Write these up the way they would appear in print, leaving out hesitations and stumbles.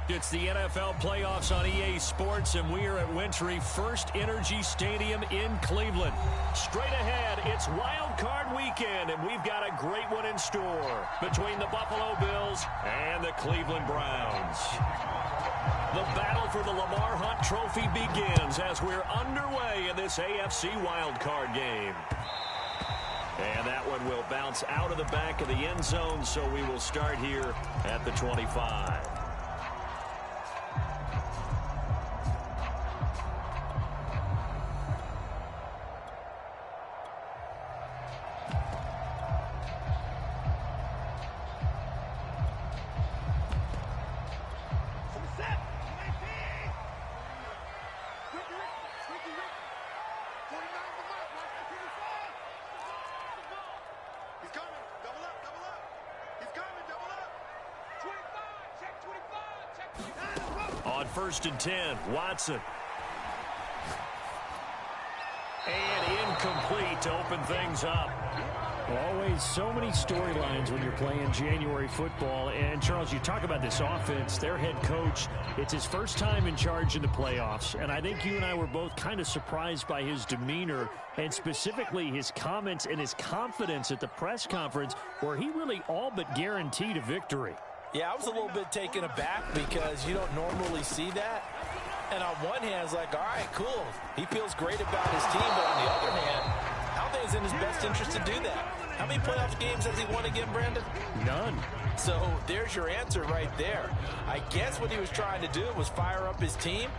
It's the NFL playoffs on EA Sports, and we are at Wintry First Energy Stadium in Cleveland. Straight ahead, it's Wild Card Weekend, and we've got a great one in store between the Buffalo Bills and the Cleveland Browns. The battle for the Lamar Hunt Trophy begins as we're underway in this AFC Wild Card game. And that one will bounce out of the back of the end zone, so we will start here at the 25. On 1st and 10, Watson. And incomplete to open things up. Always so many storylines when you're playing January football. And, Charles, you talk about this offense, their head coach, it's his first time in charge in the playoffs. And I think you and I were both kind of surprised by his demeanor and specifically his comments and his confidence at the press conference where he really all but guaranteed a victory. Yeah, I was a little bit taken aback because you don't normally see that. And on one hand, it's like, all right, cool. He feels great about his team. But on the other hand, I don't think it's in his best interest to do that. How many playoff games has he won again, Brandon? None. So there's your answer right there. I guess what he was trying to do was fire up his team.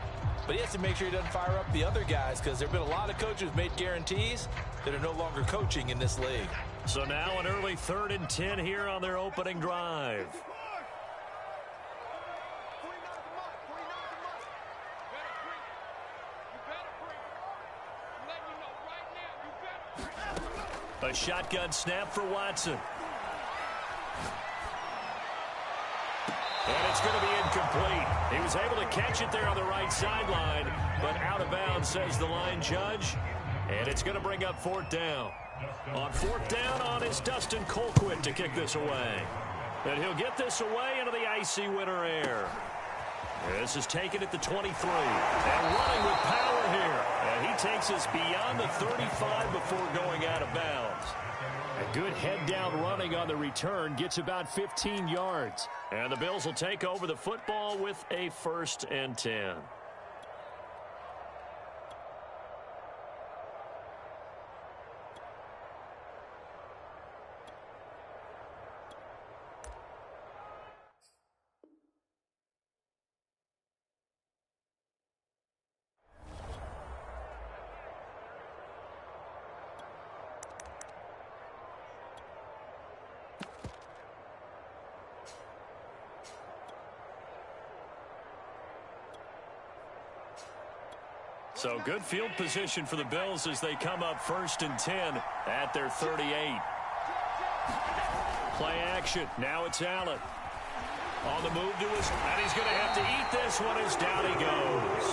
But he has to make sure he doesn't fire up the other guys because there have been a lot of coaches who've made guarantees that are no longer coaching in this league. So now an early 3rd and 10 here on their opening drive. A shotgun snap for Watson. And it's going to be incomplete. He was able to catch it there on the right sideline, but out of bounds, says the line judge. And it's going to bring up 4th down. On 4th down on is Dustin Colquitt to kick this away. And he'll get this away into the icy winter air. This is taken at the 23. And running with power here. And he takes us beyond the 35 before going out of bounds. A good head-down running on the return gets about 15 yards. And the Bills will take over the football with a 1st and 10. So good field position for the Bills as they come up 1st and 10 at their 38. Play action. Now it's Allen. On the move to his, and he's going to have to eat this one as down he goes.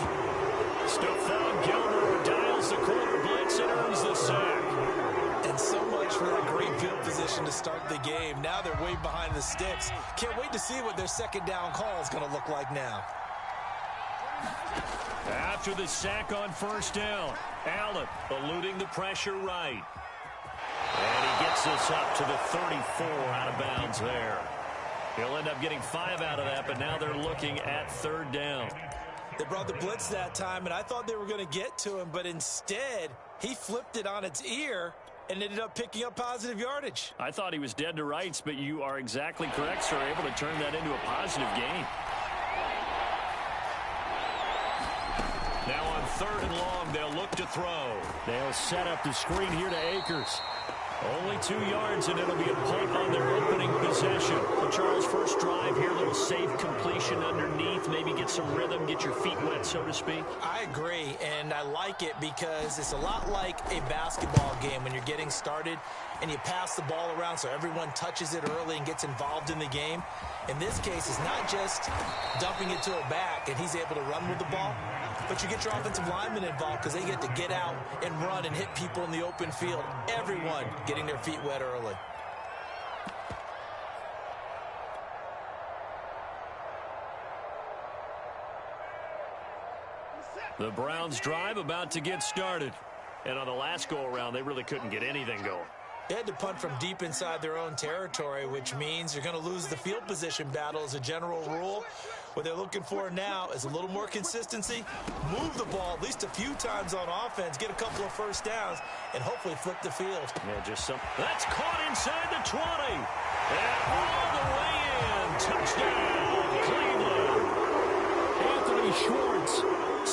Stephon Gilmore dials the corner blitz and earns the sack. And so much for that great field position to start the game. Now they're way behind the sticks. Can't wait to see what their 2nd down call is going to look like now. After the sack on 1st down, Allen eluding the pressure right. And he gets this up to the 34 out of bounds there. He'll end up getting 5 out of that, but now they're looking at 3rd down. They brought the blitz that time, and I thought they were going to get to him, but instead he flipped it on its ear and ended up picking up positive yardage. I thought he was dead to rights, but you are exactly correct, sir. Able to turn that into a positive gain. Now on 3rd and long, they'll look to throw. They'll set up the screen here to Akers. Only 2 yards, and it'll be a punt on their opening possession. So Charles, first drive here, little safe completion underneath. Maybe get some rhythm, get your feet wet, so to speak. I agree, and I like it because it's a lot like a basketball game when you're getting started and you pass the ball around so everyone touches it early and gets involved in the game. In this case, it's not just dumping it to a back and he's able to run with the ball, but you get your offensive linemen involved because they get to get out and run and hit people in the open field. Everyone getting their feet wet early. The Browns drive about to get started. And on the last go-around, they really couldn't get anything going. They had to punt from deep inside their own territory, which means you're going to lose the field position battle as a general rule. What they're looking for now is a little more consistency, move the ball at least a few times on offense, get a couple of first downs, and hopefully flip the field. Yeah, just some. That's caught inside the 20. And all the way in. Touchdown, Cleveland. Anthony Schwartz,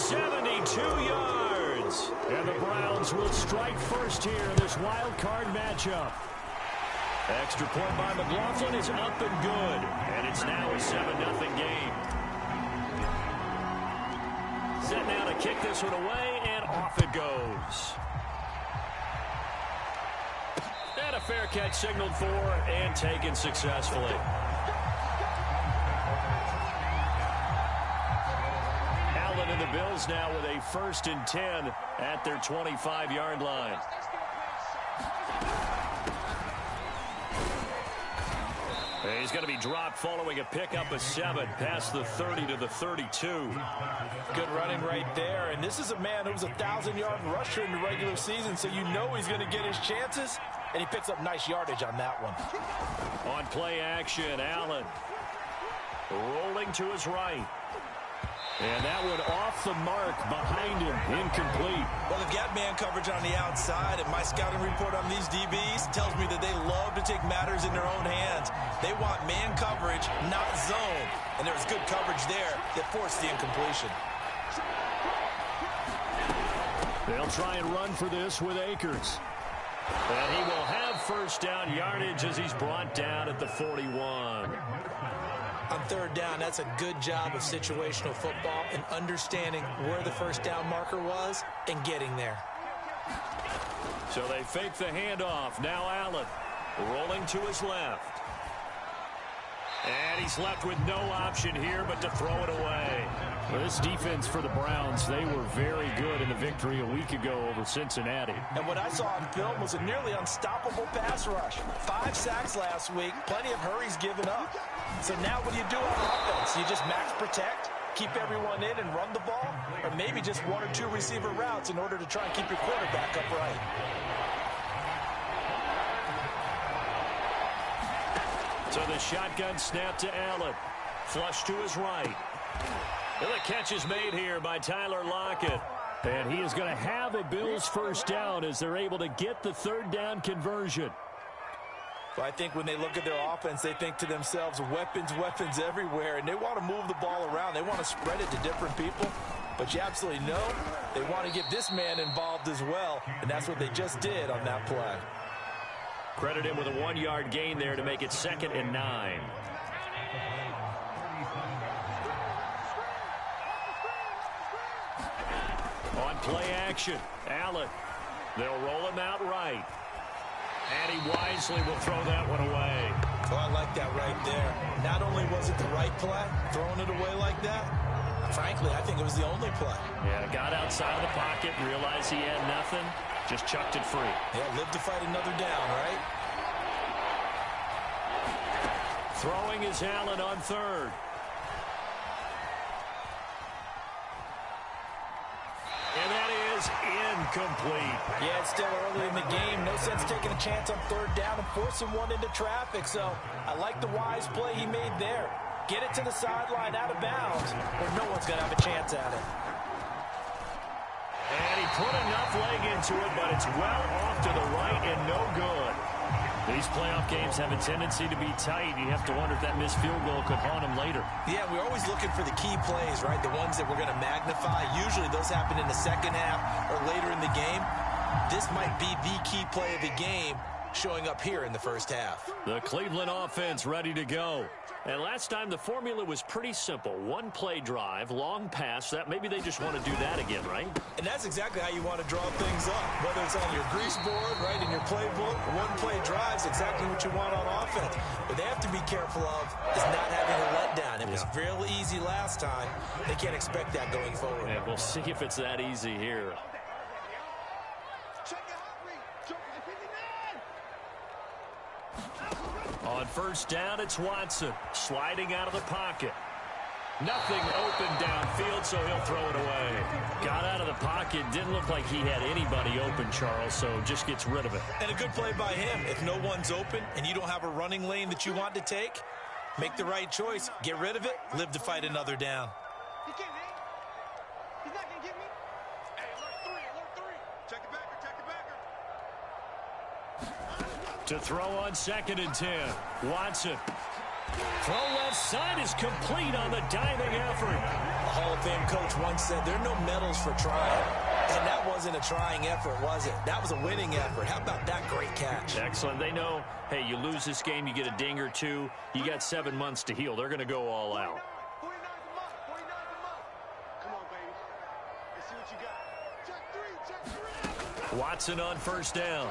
72 yards. And the Browns will strike first here in this wild card matchup. Extra point by McLaughlin is up and good. And it's now a 7-0 game. Set now to kick this one away, and off it goes. And a fair catch signaled for and taken successfully. Allen and the Bills now with a 1st and 10 at their 25-yard line. He's going to be dropped following a pickup of 7 past the 30 to the 32. Good running right there. And this is a man who was a 1,000-yard rusher in the regular season, so you know he's going to get his chances. And he picks up nice yardage on that one. On play action, Allen rolling to his right. And that one off the mark behind him, incomplete. Well, they've got man coverage on the outside, and my scouting report on these DBs tells me that they love to take matters in their own hands. They want man coverage, not zone. And there was good coverage there that forced the incompletion. They'll try and run for this with Akers. And he will have first down yardage as he's brought down at the 41. On 3rd down, that's a good job of situational football and understanding where the first down marker was and getting there. So they fake the handoff. Now Allen rolling to his left. And he's left with no option here but to throw it away. Well, this defense for the Browns, they were very good in the victory a week ago over Cincinnati. And what I saw on film was a nearly unstoppable pass rush. 5 sacks last week, plenty of hurries given up. So now what do you do on offense? You just max protect, keep everyone in and run the ball, or maybe just 1 or 2 receiver routes in order to try and keep your quarterback upright. So the shotgun snap to Allen. Flush to his right. And the catch is made here by Tyler Lockett. And he is going to have a Bills first down as they're able to get the 3rd down conversion. Well, I think when they look at their offense, they think to themselves, weapons, weapons everywhere, and they want to move the ball around. They want to spread it to different people. But you absolutely know they want to get this man involved as well, and that's what they just did on that play. Credit him with a 1-yard gain there to make it 2nd and 9. On play action, Allen. They'll roll him out right. And he wisely will throw that one away. Oh, I like that right there. Not only was it the right play, throwing it away like that, frankly, I think it was the only play. Yeah, got outside of the pocket, realized he had nothing, just chucked it free. Yeah, live to fight another down, right? Throwing is Allen on 3rd. And that is incomplete. Yeah, it's still early in the game. No sense taking a chance on 3rd down and forcing one into traffic. So I like the wise play he made there. Get it to the sideline out of bounds where no one's going to have a chance at it. And he put enough leg into it, but it's well off to the right and no good. These playoff games have a tendency to be tight. You have to wonder if that missed field goal could haunt him later. Yeah, we're always looking for the key plays, right? The ones that we're going to magnify. Usually those happen in the second half or later in the game. This might be the key play of the game showing up here in the first half. The Cleveland offense ready to go. And last time the formula was pretty simple. 1-play drive, long pass. That maybe they just want to do that again, right? And that's exactly how you want to draw things up. Whether it's on your grease board, right, in your playbook, 1-play drive's exactly what you want on offense. What they have to be careful of is not having a letdown. It was real easy last time. They can't expect that going forward. Yeah, we'll see if it's that easy here. On 1st down, it's Watson sliding out of the pocket. Nothing open downfield, so he'll throw it away. Got out of the pocket. Didn't look like he had anybody open, Charles, so just gets rid of it. And a good play by him. If no one's open and you don't have a running lane that you want to take, make the right choice. Get rid of it. Live to fight another down. He can't hit. He's not going to get me. Hey, alert three. Check the backer. To throw on 2nd and 10. Watson. Throw left side is complete on the diving effort. A Hall of Fame coach once said there are no medals for trying. And that wasn't a trying effort, was it? That was a winning effort. How about that great catch? Excellent. They know, hey, you lose this game, you get a ding or two. You got 7 months to heal. They're going to go all out. 49's a month. 49's a month. Come on, baby. Let's see what you got. Check three. Watson on 1st down.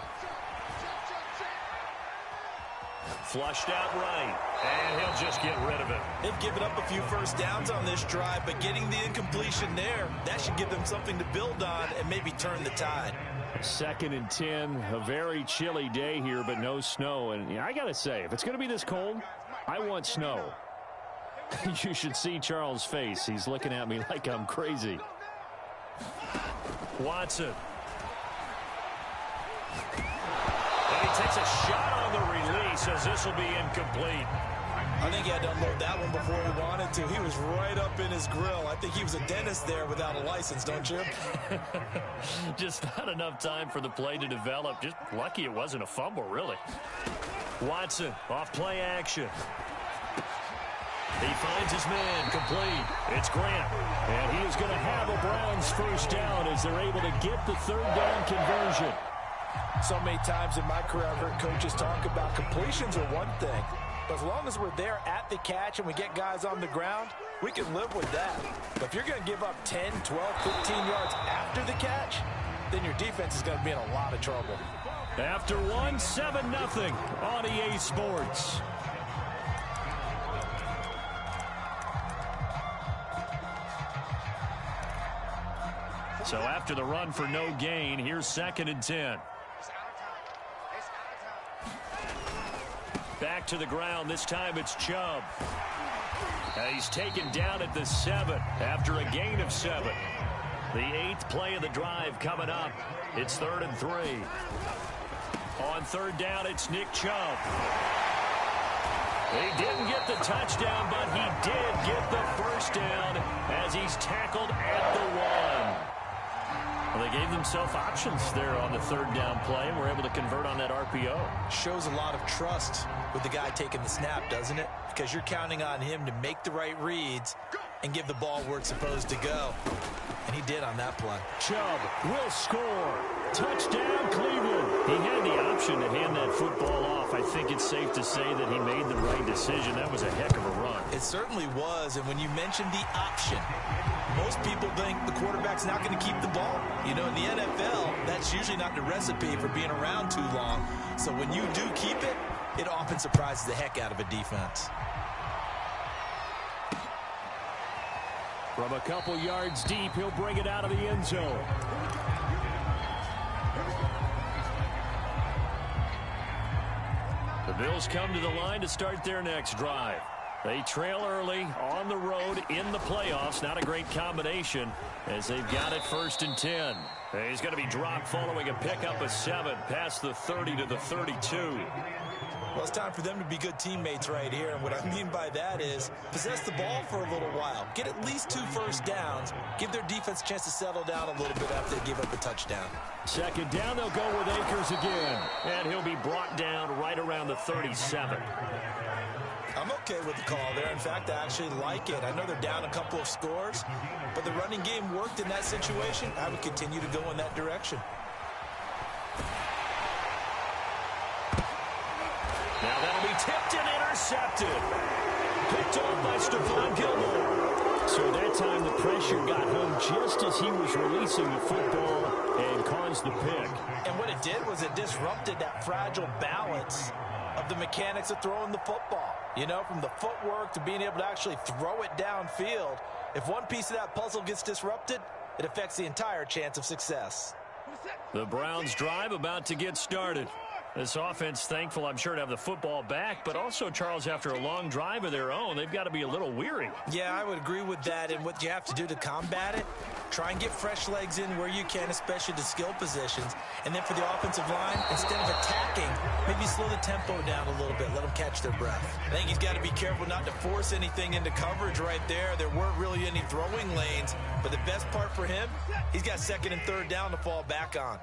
Flushed out right, and he'll just get rid of it. They've given up a few first downs on this drive, but getting the incompletion there, that should give them something to build on and maybe turn the tide. 2nd and 10, a very chilly day here, but no snow. And I got to say, if it's going to be this cold, I want snow. You should see Charles' face. He's looking at me like I'm crazy. Watson. And he takes a shot on the release as this will be incomplete. I think he had to unload that one before he wanted to. He was right up in his grill. I think he was a dentist there without a license, don't you? Just not enough time for the play to develop. Just lucky it wasn't a fumble, really. Watson off play action. He finds his man complete. It's Grant. And he is going to have a Browns 1st down as they're able to get the 3rd down conversion. So many times in my career, I've heard coaches talk about completions are one thing. But as long as we're there at the catch and we get guys on the ground, we can live with that. But if you're going to give up 10, 12, 15 yards after the catch, then your defense is going to be in a lot of trouble. After 1, 7-0 on EA Sports. So after the run for no gain, here's 2nd and 10. Back to the ground. This time it's Chubb. He's taken down at the 7 after a gain of 7. The 8th play of the drive coming up. It's 3rd and 3. On 3rd down, it's Nick Chubb. He didn't get the touchdown, but he did get the 1st down as he's tackled at the 1. Well, they gave themselves options there on the 3rd down play and were able to convert on that RPO. Shows a lot of trust with the guy taking the snap, doesn't it? Because you're counting on him to make the right reads and give the ball where it's supposed to go. And he did on that play. Chubb will score. Touchdown, Cleveland. He had the option to hand that football off. I think it's safe to say that he made the right decision. That was a heck of a run. It certainly was. And when you mentioned the option, most people think the quarterback's not going to keep the ball. You know, in the NFL, that's usually not the recipe for being around too long. So when you do keep it, it often surprises the heck out of a defense. From a couple yards deep, he'll bring it out of the end zone. The Bills come to the line to start their next drive. They trail early on the road in the playoffs. Not a great combination as they've got it 1st and 10. He's going to be dropped following a pickup of 7 past the 30 to the 32. Well, it's time for them to be good teammates right here. And what I mean by that is possess the ball for a little while. Get at least 2 first downs. Give their defense a chance to settle down a little bit after they give up a touchdown. 2nd down, they'll go with Akers again. And he'll be brought down right around the 37. I'm okay with the call there. In fact, I actually like it. I know they're down a couple of scores, but the running game worked in that situation. I would continue to go in that direction. Now that'll be tipped and intercepted. Picked off by Stephon Gilmore. So that time the pressure got home just as he was releasing the football and caused the pick. And what it did was it disrupted that fragile balance of the mechanics of throwing the football. You know, from the footwork to being able to actually throw it downfield. If one piece of that puzzle gets disrupted, it affects the entire chance of success. The Browns drive about to get started. This offense thankful, I'm sure, to have the football back, but also, Charles, after a long drive of their own, they've got to be a little weary. Yeah, I would agree with that, and what you have to do to combat it, try and get fresh legs in where you can, especially the skill positions. And then for the offensive line, instead of attacking, maybe slow the tempo down a little bit, let them catch their breath. I think he's got to be careful not to force anything into coverage right there. There weren't really any throwing lanes, but the best part for him, he's got second and third down to fall back on.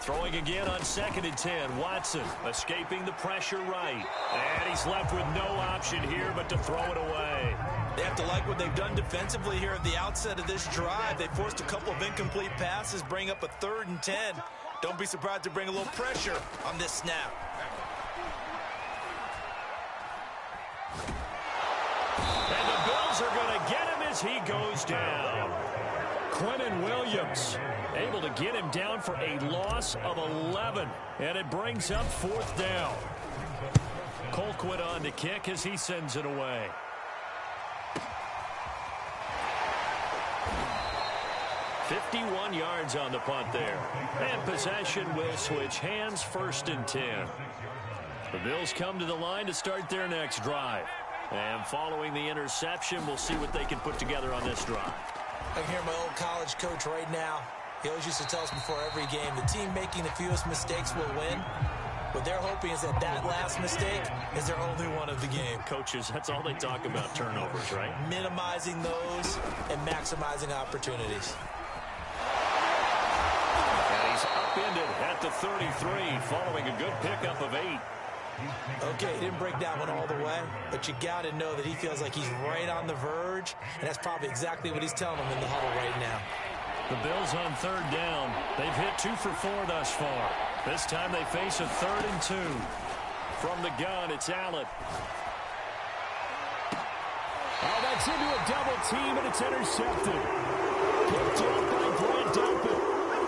Throwing again on 2nd and 10. Watson escaping the pressure right. And he's left with no option here but to throw it away. They have to like what they've done defensively here at the outset of this drive. They forced a couple of incomplete passes, bring up a 3rd and 10. Don't be surprised to bring a little pressure on this snap. And the Bills are going to get him as he goes down. Quinnen Williams able to get him down for a loss of 11, and it brings up 4th down. Colquitt on to kick as he sends it away. "51 yards on the punt there. And possession will switch hands, 1st and 10. The Bills come to the line to start their next drive. And following the interception, we'll see what they can put together on this drive. I can hear my old college coach right now. He always used to tell us before every game, the team making the fewest mistakes will win. What they're hoping is that that last mistake is their only one of the game. Coaches, that's all they talk about, turnovers, right? Minimizing those and maximizing opportunities. And he's upended at the 33 following a good pickup of 8. Okay, he didn't break that one all the way, but you got to know that he feels like he's right on the verge, and that's probably exactly what he's telling them in the huddle right now. The Bills on 3rd down. They've hit 2 for 4 thus far. This time they face a 3rd and 2. From the gun, it's Allen. Oh, that's into a double team, and it's intercepted. Picked up by Grant Delpit.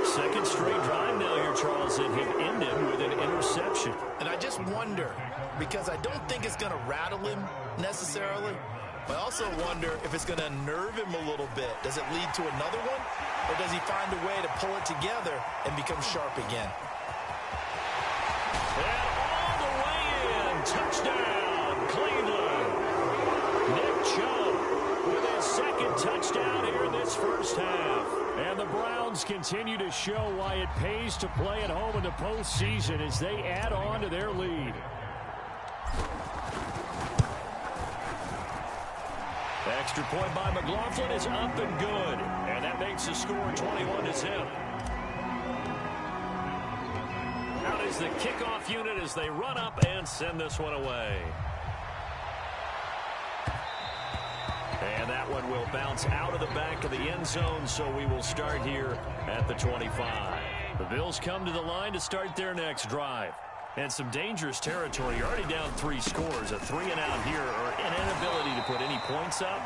2nd straight drive now here, Charles, that have ended with an interception. And I just wonder, because I don't think it's going to rattle him necessarily, but I also wonder if it's going to nerve him a little bit. Does it lead to another one? Or does he find a way to pull it together and become sharp again? And all the way in. Touchdown, Cleveland. Nick Chubb with his 2nd touchdown here in this first half. And the Browns continue to show why it pays to play at home in the postseason as they add on to their lead. Extra point by McLaughlin is up and good. And that makes the score 21-0. Out is the kickoff unit as they run up and send this one away. And that one will bounce out of the back of the end zone, so we will start here at the 25. The Bills come to the line to start their next drive. And some dangerous territory. You're already down 3 scores. A 3 and out here, or an inability to put any points up.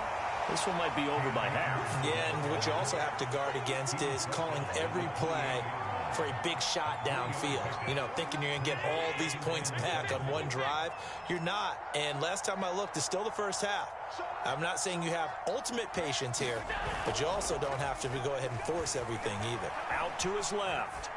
This one might be over by half. Yeah, and what you also have to guard against is calling every play for a big shot downfield. You know, thinking you're going to get all these points back on one drive. You're not. And last time I looked, it's still the first half. I'm not saying you have ultimate patience here, but you also don't have to go ahead and force everything either. Out to his left.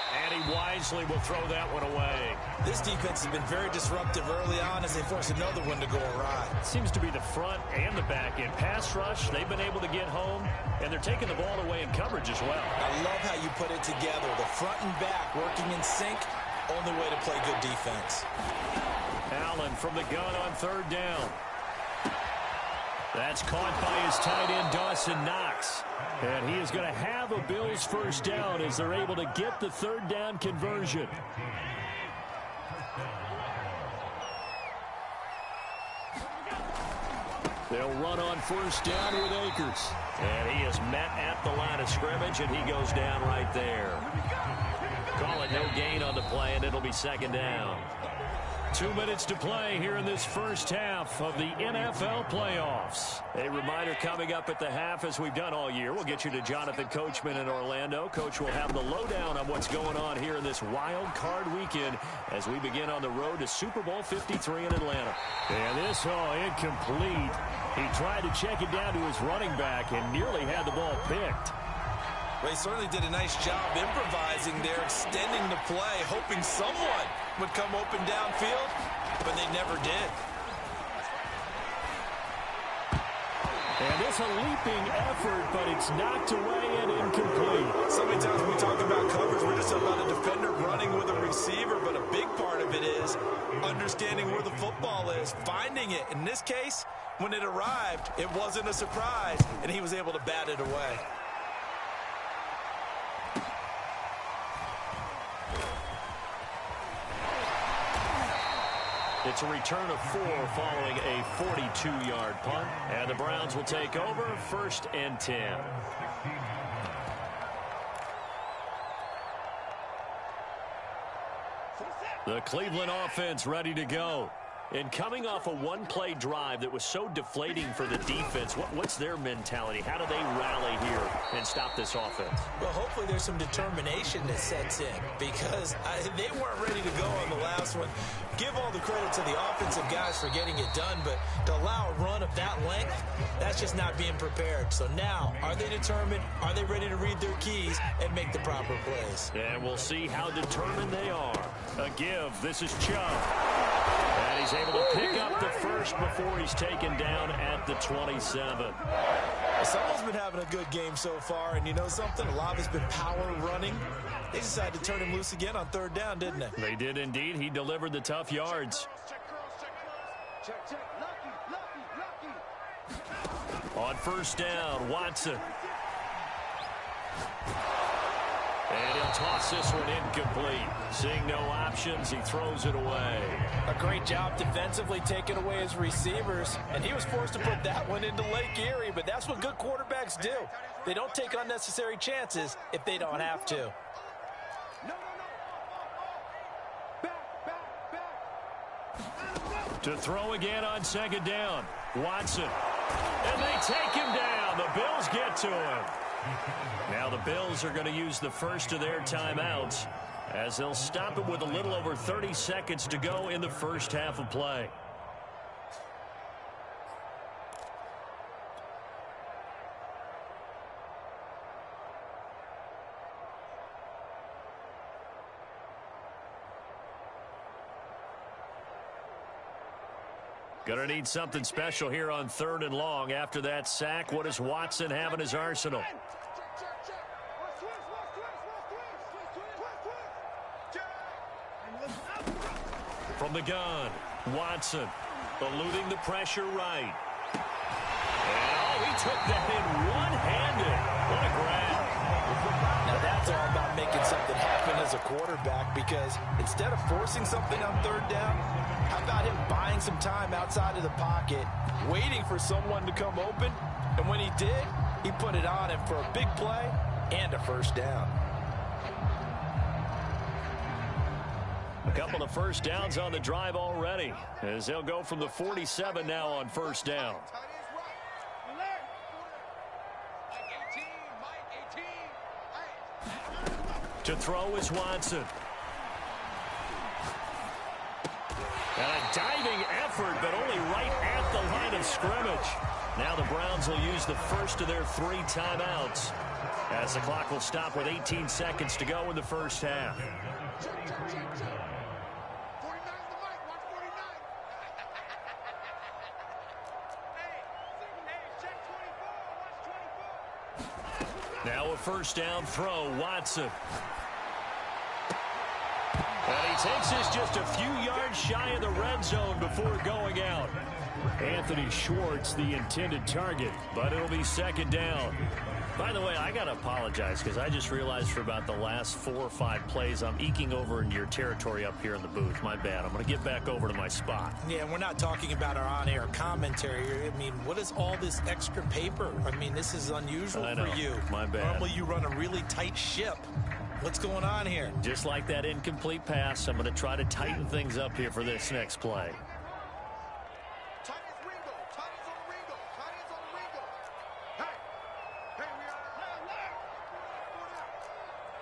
And he wisely will throw that one away. This defense has been very disruptive early on as they force another one to go awry. Seems to be the front and the back end. Pass rush, they've been able to get home, and they're taking the ball away in coverage as well. I love how you put it together. The front and back working in sync, only way to play good defense. Allen from the gun on 3rd down. That's caught by his tight end, Dawson Knox. And he is going to have a Bills first down as they're able to get the 3rd down conversion. They'll run on 1st down with Akers. And he is met at the line of scrimmage, and he goes down right there. Call it no gain on the play, and it'll be 2nd down. 2 minutes to play here in this first half of the NFL playoffs. A reminder coming up at the half, as we've done all year. We'll get you to Jonathan Coachman in Orlando. Coach will have the lowdown on what's going on here in this wild card weekend as we begin on the road to Super Bowl 53 in Atlanta. And this, incomplete. He tried to check it down to his running back and nearly had the ball picked. Well, he certainly did a nice job improvising there, extending the play, hoping someone would come open downfield, but they never did. And it's a leaping effort, but it's knocked away and incomplete. So many times when we talk about coverage, we're just about a defender running with a receiver, but a big part of it is understanding where the football is, finding it. In this case, when it arrived, it wasn't a surprise, and he was able to bat it away. It's a return of 4 following a 42-yard punt. And the Browns will take over 1st and 10. The Cleveland offense ready to go. And coming off a one-play drive that was so deflating for the defense, what's their mentality? How do they rally here and stop this offense? Well, hopefully there's some determination that sets in because they weren't ready to go on the last one. Give all the credit to the offensive guys for getting it done, but to allow a run of that length, that's just not being prepared. So now, are they determined? Are they ready to read their keys and make the proper plays? And we'll see how determined they are. A give. This is Chubb. And he's able to pick up the first before he's taken down at the 27. Someone's been having a good game so far, and you know something? A lot of it's been power running. They decided to turn him loose again on 3rd down, didn't they? They did indeed. He delivered the tough yards. Check. Lucky. On 1st down, Watson. And he'll toss this one incomplete. Seeing no options, he throws it away. A great job defensively taking away his receivers, and he was forced to put that one into Lake Erie, but that's what good quarterbacks do. They don't take unnecessary chances if they don't have to. No. Back. To throw again on 2nd down, Watson. And they take him down. The Bills get to him. Now the Bills are going to use the first of their timeouts as they'll stop it with a little over 30 seconds to go in the first half of play. Going to need something special here on 3rd and long. After that sack, what does Watson have in his arsenal? From the gun, Watson eluding the pressure right. And he took that in one-handed. What a grab. Now that's all about making something happen as a quarterback, because instead of forcing something on 3rd down, how about him buying some time outside of the pocket, waiting for someone to come open, and when he did, he put it on him for a big play and a 1st down. A couple of 1st downs on the drive already, as they'll go from the 47 now on 1st down. To throw is Watson. And a diving effort, but only right at the line of scrimmage. Now the Browns will use the first of their 3 timeouts as the clock will stop with 18 seconds to go in the first half. Now a 1st down throw, Watson. And he takes this just a few yards shy of the red zone before going out. Anthony Schwartz, the intended target, but it'll be 2nd down. By the way, I got to apologize because I just realized for about the last 4 or 5 plays, I'm eking over into your territory up here in the booth. My bad. I'm going to get back over to my spot. Yeah, we're not talking about our on-air commentary here. I mean, what is all this extra paper? I mean, this is unusual for you. My bad. Normally you run a really tight ship. What's going on here? Just like that incomplete pass, I'm going to try to tighten things up here for this next play. Tight as Ringo. Tight as on Ringo. Tight as on Ringo. Hey. Hey, we are.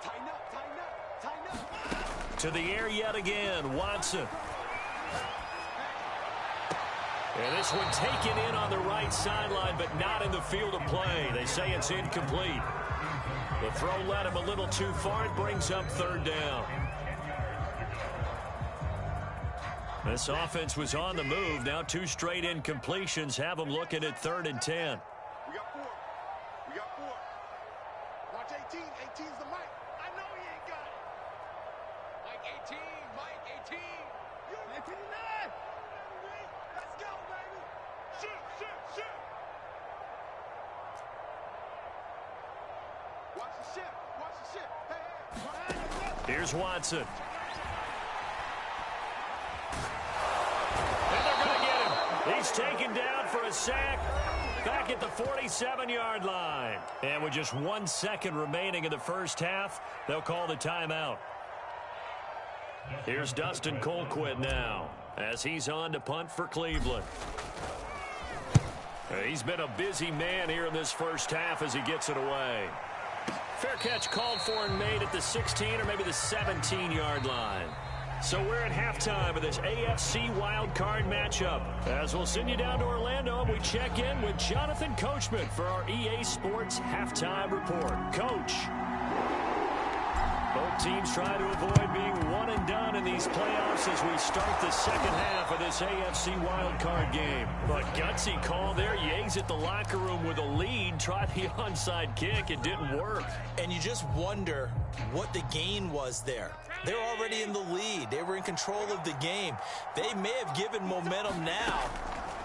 Tighten up. Tighten up. Tighten up. To the air yet again, Watson. And this one taken in on the right sideline, but not in the field of play. They say it's incomplete. The throw led him a little too far. It brings up third down. This offense was on the move. Now 2 straight incompletions have them looking at 3rd and 10. We got 4. We got 4. Watch 18. 18's the mic. I know he ain't got it. Mike 18. Mike 18. You 19. Let's go, baby. Shoot, shoot, shoot. Watch the ship. Watch the ship. Hey, hey. Here's Watson. And they're going to get him. He's taken down for a sack back at the 47-yard line. And with just 1 second remaining in the first half, they'll call the timeout. Here's Dustin Colquitt now as he's on to punt for Cleveland. He's been a busy man here in this first half as he gets it away. Fair catch called for and made at the 16 or maybe the 17-yard line. So we're at halftime of this AFC wildcard matchup. As we'll send you down to Orlando, and we check in with Jonathan Coachman for our EA Sports Halftime Report. Coach. Both teams try to avoid being one and done in these playoffs as we start the second half of this AFC wildcard game. But gutsy call there. Yeags at the locker room with a lead. Tried the onside kick. It didn't work. And you just wonder what the gain was there. They're already in the lead. They were in control of the game. They may have given momentum now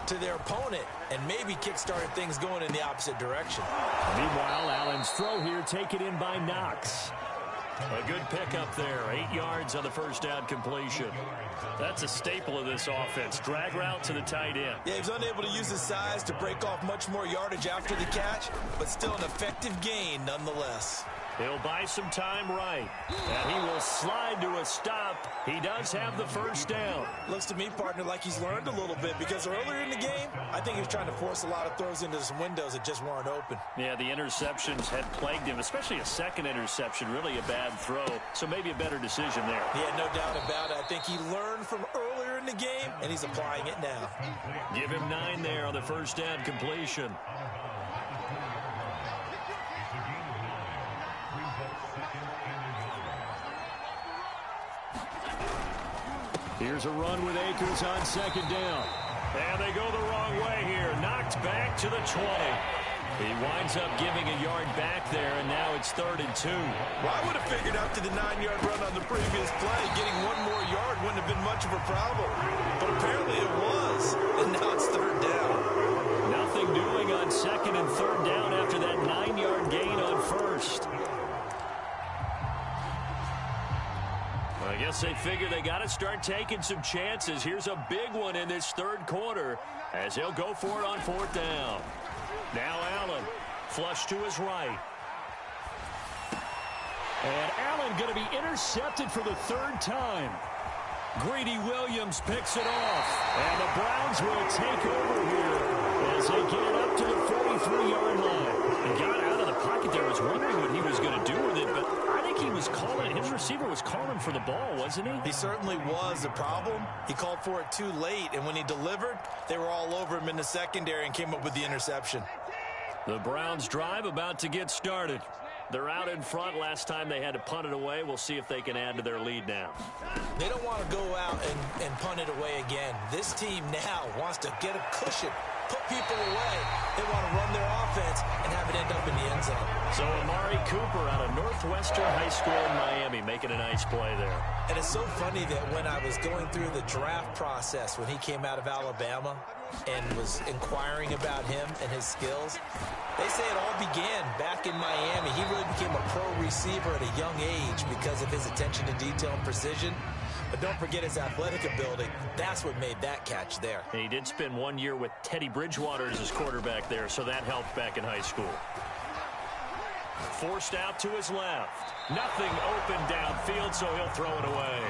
to their opponent and maybe kick-started things going in the opposite direction. Meanwhile, Allen's throw here taken in by Knox. A good pickup there. 8 yards on the first down completion. That's a staple of this offense. Drag route to the tight end. Yeah, he was unable to use his size to break off much more yardage after the catch, but still an effective gain nonetheless. He'll buy some time right. And he will slide to a stop. He does have the first down. Looks to me, partner, like he's learned a little bit because earlier in the game, I think he was trying to force a lot of throws into some windows that just weren't open. Yeah, the interceptions had plagued him, especially a second interception, really a bad throw. So maybe a better decision there. Yeah, no doubt about it. I think he learned from earlier in the game, and he's applying it now. Give him 9 there on the first down completion. Here's a run with Akers on second down. And they go the wrong way here. Knocked back to the 20. He winds up giving a yard back there, and now it's 3rd and 2. Well, I would have figured after the 9-yard run on the previous play, getting 1 more yard wouldn't have been much of a problem. But apparently it was, and now it's 3rd down. Nothing doing on 2nd and 3rd down after that 9-yard gain on 1st. I guess they figure they got to start taking some chances. Here's a big one in this 3rd quarter as he'll go for it on 4th down. Now Allen, flush to his right. And Allen going to be intercepted for the 3rd time. Greedy Williams picks it off. And the Browns will take over here as they get it up to the 43-yard line. He got out of the pocket there. I was wondering what he was going to do with it, but I think he was calling. His receiver was calling for the ball, wasn't he? He certainly was. The problem, he called for it too late, and when he delivered, they were all over him in the secondary and came up with the interception. The Browns drive about to get started. They're out in front. Last time they had to punt it away. We'll see if they can add to their lead now. They don't want to go out and punt it away again. This team now wants to get a cushion, put people away. They want to run their offense and have it end up in the end zone. So Amari Cooper out of Northwestern High School in Miami making a nice play there. And it's so funny that when I was going through the draft process when he came out of Alabama and was inquiring about him and his skills, they say it all began back in Miami. He really became a pro receiver at a young age because of his attention to detail and precision. But don't forget his athletic ability. That's what made that catch there. He did spend 1 year with Teddy Bridgewater as his quarterback there, so that helped back in high school. Forced out to his left. Nothing open downfield, so he'll throw it away.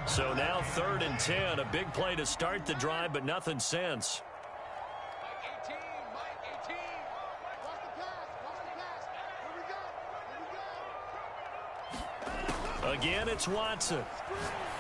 So now 3rd and 10. A big play to start the drive, but nothing since. Again, it's Watson.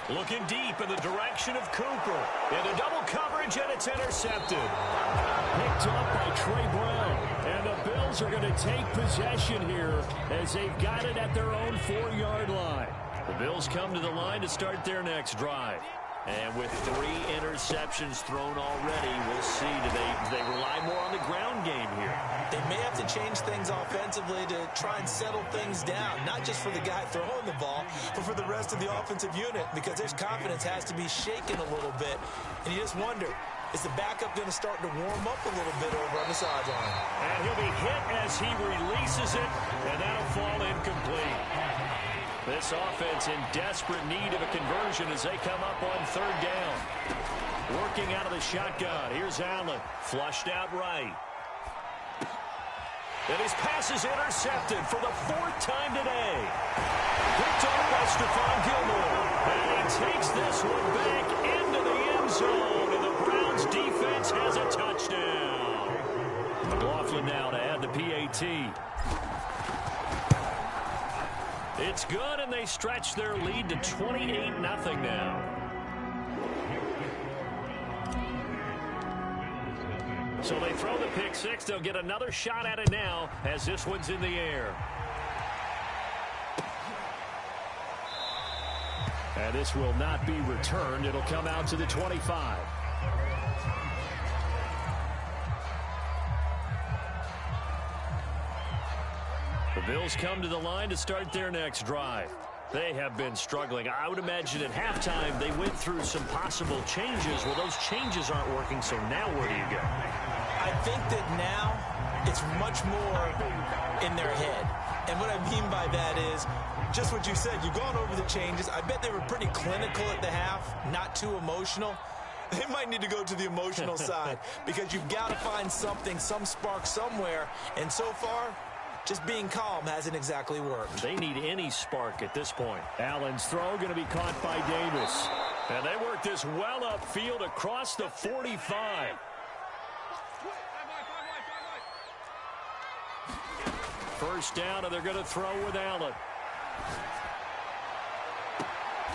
Looking deep in the direction of Cooper. Into double coverage, and it's intercepted. Picked up by Trey Brown. And the Bills are going to take possession here as they've got it at their own 4-yard line. The Bills come to the line to start their next drive. And with 3 interceptions thrown already, we'll see. Do they rely more on the ground game here? They may have to change things offensively to try and settle things down, not just for the guy throwing the ball, but for the rest of the offensive unit, because their confidence has to be shaken a little bit. And you just wonder, is the backup going to start to warm up a little bit over on the sideline? And he'll be hit as he releases it, and that'll fall incomplete. This offense in desperate need of a conversion as they come up on 3rd down. Working out of the shotgun. Here's Allen. Flushed out right. And his pass is intercepted for the 4th time today. Picked off by Stephon Gilmore. And he takes this one back into the end zone. And the Browns defense has a touchdown. McLaughlin now to add the PAT. It's good, and they stretch their lead to 28-0 now. So they throw the pick 6. They'll get another shot at it now as this one's in the air. And this will not be returned. It'll come out to the 25. The Bills come to the line to start their next drive. They have been struggling. I would imagine at halftime they went through some possible changes. Well, those changes aren't working, so now where do you go? I think that now it's much more in their head. And what I mean by that is just what you said. You've gone over the changes. I bet they were pretty clinical at the half, not too emotional. They might need to go to the emotional side because you've got to find something, some spark somewhere. And so far, just being calm hasn't exactly worked. They need any spark at this point. Allen's throw going to be caught by Davis. And they work this well upfield across the 45. First down, and they're going to throw with Allen.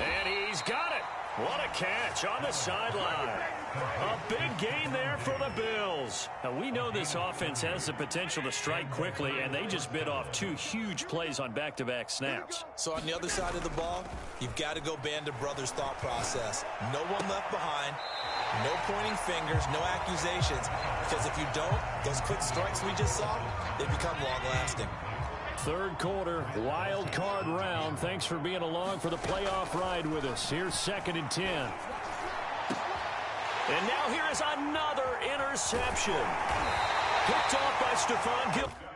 And he's got it. What a catch on the sideline. A big gain there for the Bills. Now, we know this offense has the potential to strike quickly, and they just bit off 2 huge plays on back-to-back snaps. So on the other side of the ball, you've got to go Band of Brothers thought process. No one left behind. No pointing fingers, no accusations. Because if you don't, those quick strikes we just saw, they become long-lasting. 3rd quarter, wild card round. Thanks for being along for the playoff ride with us. Here's 2nd and 10. And now here is another interception. Picked off by Stephon Gilmore.